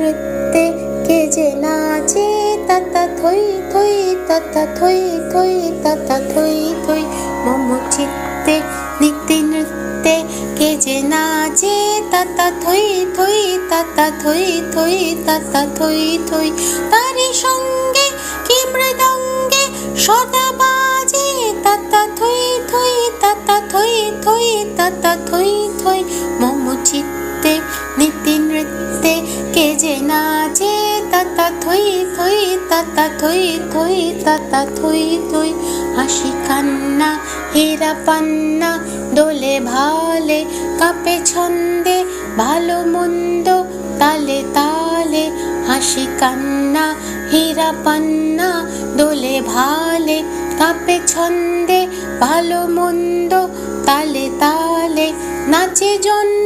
নৃত্যে কে যে নাচে তাতা থই থই তাতা থই থই তাতা থই থই মম চিত্তে নিত্যে নৃত্যে কে যে নাচে তাতা থই থই তাতা থই থই তাতা থই থই তারি সঙ্গে কি মৃদঙ্গে সদা বাজে তাতা থই থই তাতা থই থই তাতা থই থই মম চিত্তে নিত্যে নৃত্যে কে যে নাচে তাতা থই থই তাতা থই থই তাতা থই থই হাসি কান্না হীরা পান্না দোলে ভালে কাঁপে ছন্দে ভালো মন্দ তালে তালে হাসি কান্না হীরা পান্না দোলে ভালে কাঁপে ছন্দে ভালো মন্দ তালে তালে নাচে জন্ম